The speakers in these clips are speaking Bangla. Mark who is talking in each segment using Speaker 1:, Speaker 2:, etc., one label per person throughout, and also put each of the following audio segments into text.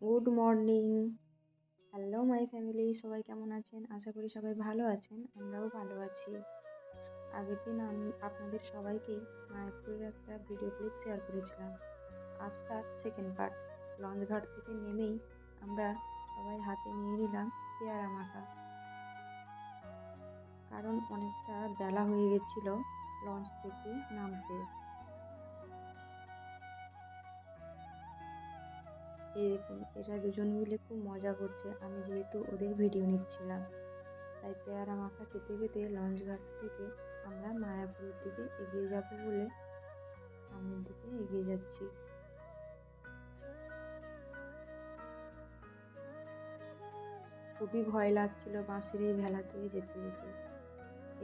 Speaker 1: Good morning. Hello my family, সবাই কেমন আছেন? আশা করি সবাই ভালো আছেন। আমরাও ভালো আছি। আগের দিন আমি আপনাদের সবাইকেই মায়াপুরের একটা ভিডিও ক্লিপ শেয়ার করেছিলাম। আজ তার সেকেন্ড পার্ট। লঞ্চঘাট থেকে নেমেই আমরা সবাই হাতে নিয়ে নিলাম পেয়ারা মাখা, কারণ অনেকটা বেলা হয়ে গেছিল লঞ্চ থেকে নামতে। এই দেখুন, এরা দুজন মিলে খুব মজা করছে, আমি যেহেতু ওদের ভিডিও নিচ্ছিলাম। তাই পেয়ারা মাখা খেতে খেতে লঞ্চঘাট থেকে আমরা মায়াপুরের দিকে এগিয়ে যাব বলে সামনের দিকে এগিয়ে যাচ্ছি। খুবই ভয় লাগছিল বাঁশের এই ভেলা দিয়ে যেতে যেতে।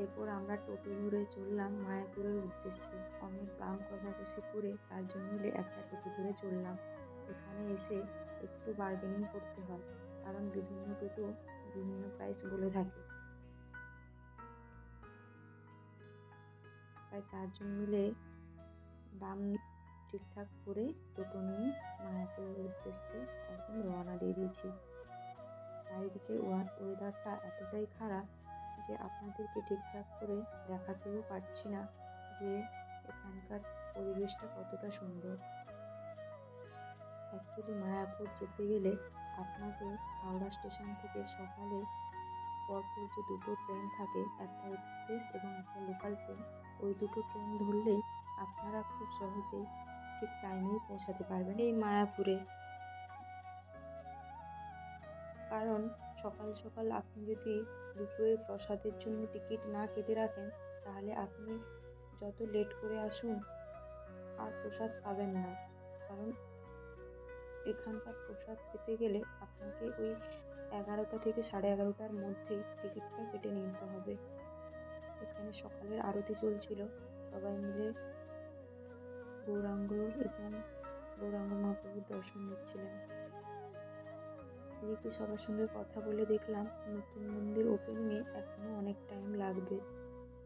Speaker 1: এরপর আমরা টোটো ধরে চললাম মায়াপুরের উদ্দেশ্যে। অনেক দাম কষাকষি করে চারজন মিলে একটা টোটো ধরে চললাম। এখানে এসে একটু বার্গেনিং করতে হয়, কারণ বিভিন্ন টোটো বিভিন্ন প্রাইস বলে থাকে। তাই চারজন মিলে দাম ঠিকঠাক করে টোটো নিয়ে মায়াপুরের উদ্দেশ্যে একদম রওনা দিয়ে দিয়েছি। চারিদিকে ওয়েদারটা এতটাই খারাপ যে আপনাদেরকে ঠিকঠাক করে দেখাতেও পারছি না যে এখানকার পরিবেশটা কতটা সুন্দর। অ্যাকচুয়ালি মায়াপুর যেতে গেলে আপনাকে হাওড়া স্টেশন থেকে সকালে পরপর যে দুটো ট্রেন থাকে, একটা এক্সপ্রেস এবং একটা লোকাল ট্রেন, ওই দুটো ট্রেন ধরলেই আপনারা খুব সহজেই ঠিক টাইমেই পৌঁছাতে পারবেন এই মায়াপুরে। কারণ সকাল সকাল আপনি যদি দুপুরের প্রসাদের জন্য টিকিট না কেটে রাখেন, তাহলে আপনি যত লেট করে আসুন আর প্রসাদ পাবেন না। কারণ এখানকার প্রসাদ পেতে গেলে আপনাকে ওই 11টা থেকে 11:30টার মধ্যে টিকিটটা কেটে নিতে হবে। এখানে সকালের আরতি চলছিল, সবাই মিলে গৌরাঙ্গ এবং গৌরাঙ্গ মহাপ্রভুর দর্শন নিচ্ছিলেন। এদিকে সবার সঙ্গে কথা বলে দেখলাম নতুন মন্দির ওপেনিংয়ে এখনো অনেক টাইম লাগবে,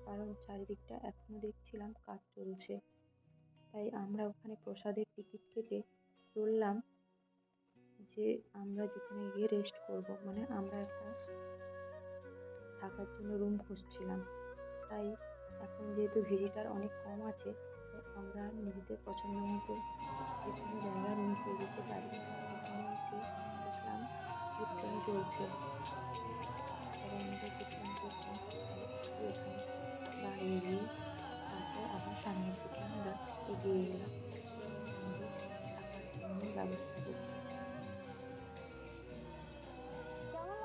Speaker 1: কারণ চারিদিকটা এখনো দেখছিলাম কাজ চলছে। তাই আমরা ওখানে প্রসাদের টিকিট কেটে চললাম যে আমরা যেখানে গিয়ে রেস্ট করব, মানে আমরা একটা থাকার জন্য রুম খুঁজছিলাম। তাই এখন যেহেতু ভিজিটার অনেক কম আছে, তাই আমরা নিজেদের পছন্দ মতো যে কোনো জায়গায় রুম পেয়ে যেতে পারি। এখানে এসে দেখলাম যে ট্রেন চলছে, সবাই মিলে কীর্তন করছেন, তাই একটু এখানে দাঁড়িয়ে গিয়ে তারপর আবার সামনের দিকে আমরা এগিয়ে গেলাম আমাদের থাকার জন্য ব্যবস্থা করতে।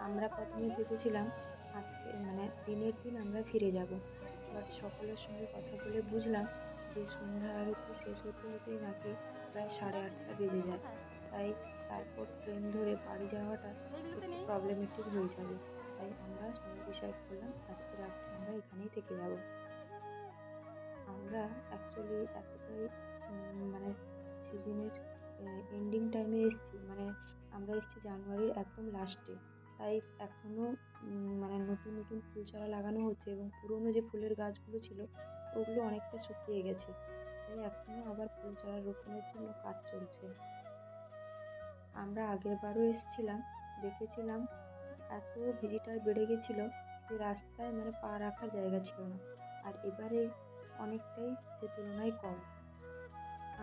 Speaker 1: আমরা প্রথমে ভেবেছিলাম আজকে মানে দিনের দিন আমরা ফিরে যাব, বাট সকলের সঙ্গে কথা বলে বুঝলাম যে সন্ধ্যা আরতি শেষ হতে হতেই নাকি প্রায় 8:30টা বেজে যায়। তাই তারপর ট্রেন ধরে বাড়ি যাওয়াটা একটু প্রবলেমেটিক হয়ে যাবে। তাই আমরা সবাই ডিসাইড করলাম আজকে রাতটা আমরা এখানেই থেকে যাব। আমরা অ্যাকচুয়ালি এতটাই মানে সিজনের এন্ডিং টাইমে এসেছি, মানে আমরা এসেছি জানুয়ারির একদম লাস্টে। তাই এখনও মানে নতুন নতুন ফুল চারা লাগানো হচ্ছে এবং পুরনো যে ফুলের গাছগুলো ছিল ওগুলো অনেকটা শুকিয়ে গেছে। তাই এখনও আবার ফুল চারা রোপণের জন্য কাজ চলছে। আমরা আগের বারও এসেছিলাম, দেখেছিলাম এত ভিজিটার বেড়ে গেছিল যে রাস্তায় মানে পা রাখার জায়গা ছিল না। আর এবারে অনেকটাই সে তুলনায় কম।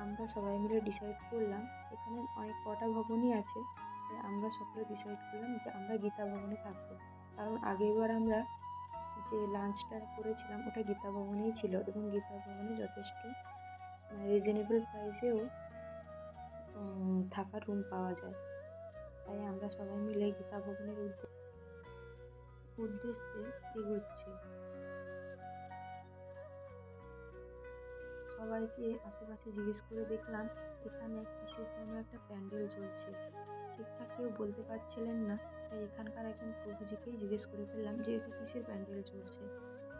Speaker 1: আমরা সবাই মিলে ডিসাইড করলাম, এখানে অনেক কটা ভবনই আছে, তাই আমরা সকলে ডিসাইড করলাম যে আমরা গীতা ভবনে থাকবো। কারণ আগেরবার আমরা যে লাঞ্চটা করেছিলাম ওটা গীতা ভবনেই ছিল এবং গীতা ভবনে যথেষ্ট মানে রিজনেবল প্রাইসেও থাকার রুম পাওয়া যায়। তাই আমরা সবাই মিলে গীতা ভবনের উদ্দেশ্যে এগোচ্ছি। সবাইকে আশেপাশে জিজ্ঞেস করে দেখলাম এখানে কিসের যেন একটা প্যান্ডেল চলছে, ঠিকঠাক কেউ বলতে পারছিলেন না। তাই এখানকার একজন প্রভুজিকেই জিজ্ঞেস করে ফেললাম যে এটা কিসের প্যান্ডেল চলছে।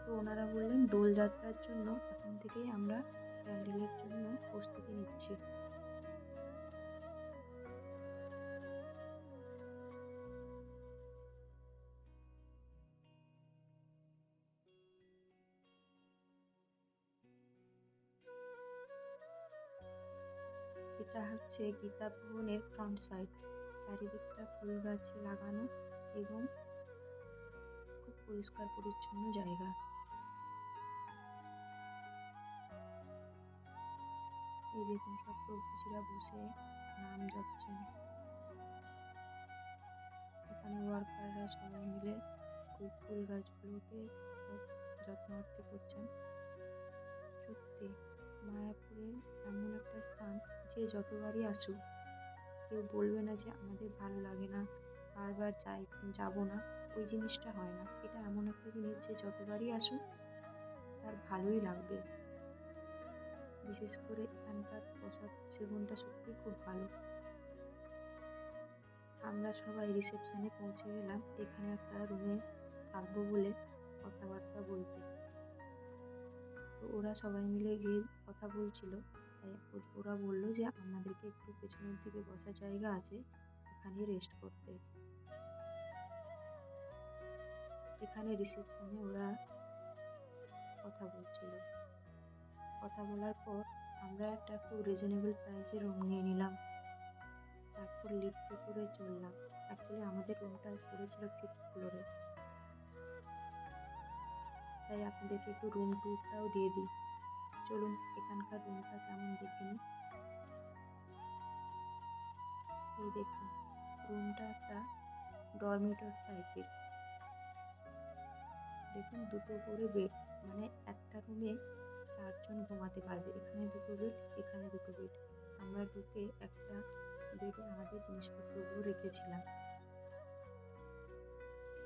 Speaker 1: তো ওনারা বললেন দোলযাত্রার জন্য এখন থেকেই আমরা প্যান্ডেলের জন্য প্রস্তুতি নিচ্ছি। এটা হচ্ছে গীতা ভবনের ফ্রন্ট সাইড, চারিদিকটা ফুল গাছে লাগানো এবং খুব পরিষ্কার পরিচ্ছন্ন জায়গা। এই দেখুন সব প্রভুজিরা বসে নাম জপছেন। এখানে ওয়ার্কাররা সবাই মিলে ওই ফুল গাছগুলোকে সব যত্নআত্তি করছেন। সত্যি মায়াপুরে এমন একটা স্থান যে যতবারই আসুক কেউ বলবে না যে আমাদের ভালো লাগে না, বারবার যাবো না, ওই জিনিসটা হয় না। এটা এমন একটা জিনিস যে যতবারই আসুক তার ভালোই লাগবে। বিশেষ করে এখানকার প্রসাদ সেবনটা সত্যিই খুব ভালো। আমরা সবাই রিসেপশনে পৌঁছে গেলাম এখানে একটা রুমে থাকবো বলে কথাবার্তা বলতে। তো ওরা সবাই মিলে গিয়ে কথা বলছিল, তাই ওরা বললো যে আমাদেরকে একটু পেছনের দিকে বসার জায়গা আছে, এখানে রেস্ট করতে। এখানে রিসেপশনে ওরা কথা বলছিল। কথা বলার পর আমরা একটা একটু রিজনেবল প্রাইসে রুম নিয়ে নিলাম। তারপর লিফটে করে চললাম। অ্যাকচুয়ালি আমাদের রুমটা পড়েছিল 5th ফ্লোরে, তাই আপনাদেরকে একটু রুম ট্যুরটাও দিয়ে দিই। চলুন এখানকার রুমটা কেমন দেখে নিই। এই দেখুন রুমটা একটা ডরমিটর টাইপের। দেখুন দুটো করে বেড, মানে একটা রুমে 4জন ঘুমাতে পারবে। এখানে দুটো বেড, এখানে দুটো বেড। আমরা ঢুকে একটা বেডে আমাদের জিনিসপত্রগুলো রেখেছিলাম।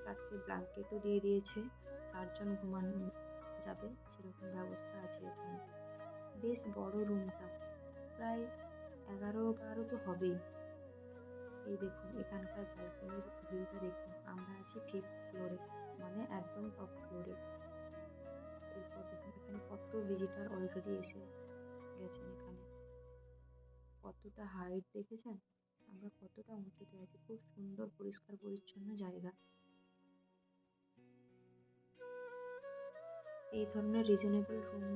Speaker 1: 4টে ব্ল্যাঙ্কেটও দিয়ে দিয়েছে, 4জন ঘুমানো যাবে সেরকম ব্যবস্থা আছে এখানে। বেশ বড় রুমটা, প্রায় 11-12 তো হবেই। এই দেখুন এখানকার ব্যালকনির ভিউটা দেখুন। আমরা আছি 5th ফ্লোরে, মানে একদম টপ ফ্লোরে। এরপর দেখুন এখানে কত ভিজিটার অলরেডি এসে গেছেন। এখানে কতটা হাইট দেখেছেন, আমরা কতটা উঁচুতে আছি। খুব সুন্দর পরিষ্কার পরিচ্ছন্ন জায়গা। এই ধরনের রিজনেবল রুম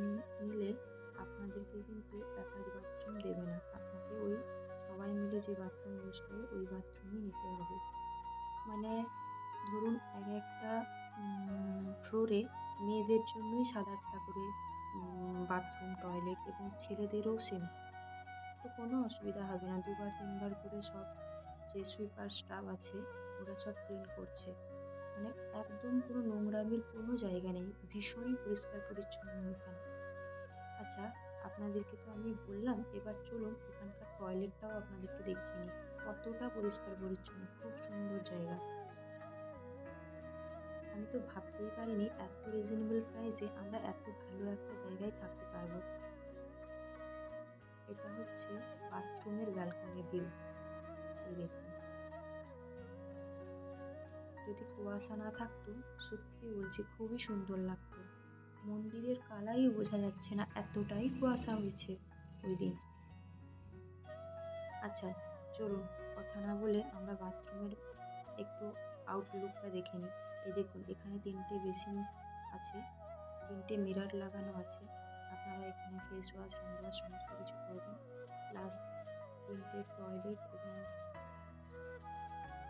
Speaker 1: নিলে আপনাদেরকে কিন্তু অ্যাটাচ বাথরুম দেবে না, আপনাকে ওই সবাই মিলে যে বাথরুম ইউজ করে ওই বাথরুমই নিতে হবে। মানে ধরুন এক একটা ফ্লোরে মেয়েদের জন্যই 7-8টা করে বাথরুম, টয়লেট এবং ছেলেদেরও সেম। তো কোনো অসুবিধা হবে না, 2-3 বার করে সব যে সুইপার স্টাফ আছে ওরা সব ক্লিন করছে। মানে একদম কোনো নোংরামির কোনো জায়গা নেই, ভীষণই পরিষ্কার পরিচ্ছন্ন এখানে। আচ্ছা, আপনাদেরকে তো আমি বললাম, এবার চলুন এখানকার টয়লেটটাও আপনাদেরকে দেখিয়ে নিই। কতটা পরিষ্কার পরিচ্ছন্ন, খুব সুন্দর জায়গা। আমি তো ভাবতেই পারিনি এত রিজনেবল প্রাইসে আমরা এত ভালো একটা জায়গায় থাকতে পারবো। এটা হচ্ছে বাথরুমের ব্যালকনি ভিউ। এই দেখুন, যদি কুয়াশা না থাকতো সত্যি বলছি খুবই সুন্দর লাগতো। মন্দিরের কালারই বোঝা যাচ্ছে না, এতটাই কুয়াশা হয়েছে ওই দিন। আচ্ছা চলুন কথা না বলে আমরা বাথরুমের একটু আউটলুকটা দেখে নিই। এই দেখুন এখানে 3টে বেসিন আছে, 3টে মিরর লাগানো আছে। আপনারা এখানে ফেস ওয়াশ, হ্যান্ড ওয়াশ সমস্ত কিছু করবেন। প্লাস 3টে টয়লেট এবং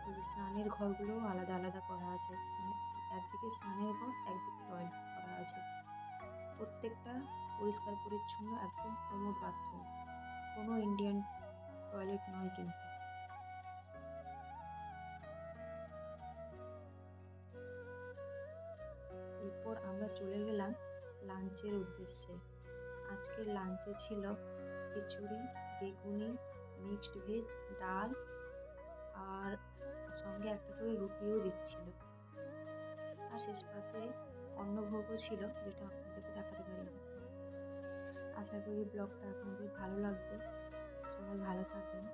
Speaker 1: ওই যে স্নানের ঘরগুলোও আলাদা আলাদা করা আছে। মানে একদিকে স্নানের ঘর, একদিকে টয়লেট করা আছে। প্রত্যেকটা পরিষ্কার পরিচ্ছন্ন, একদম কোমোড বাথরুম, কোনো ইন্ডিয়ান টয়লেট নয় কিন্তু। এরপর আমরা চলে গেলাম লাঞ্চের উদ্দেশ্যে। আজকের লাঞ্চে ছিল খিচুড়ি, বেগুনি, মিক্সড ভেজ, ডাল, আর সঙ্গে একটা করে রুটিও দিচ্ছিল। আর শেষ পাতে অন্নভোগও ছিল, যেটা আপনাদেরকে দেখাতে পারিনি। আশা করি ব্লগটা আপনাদের ভালো লাগবে। সবাই ভালো থাকবেন।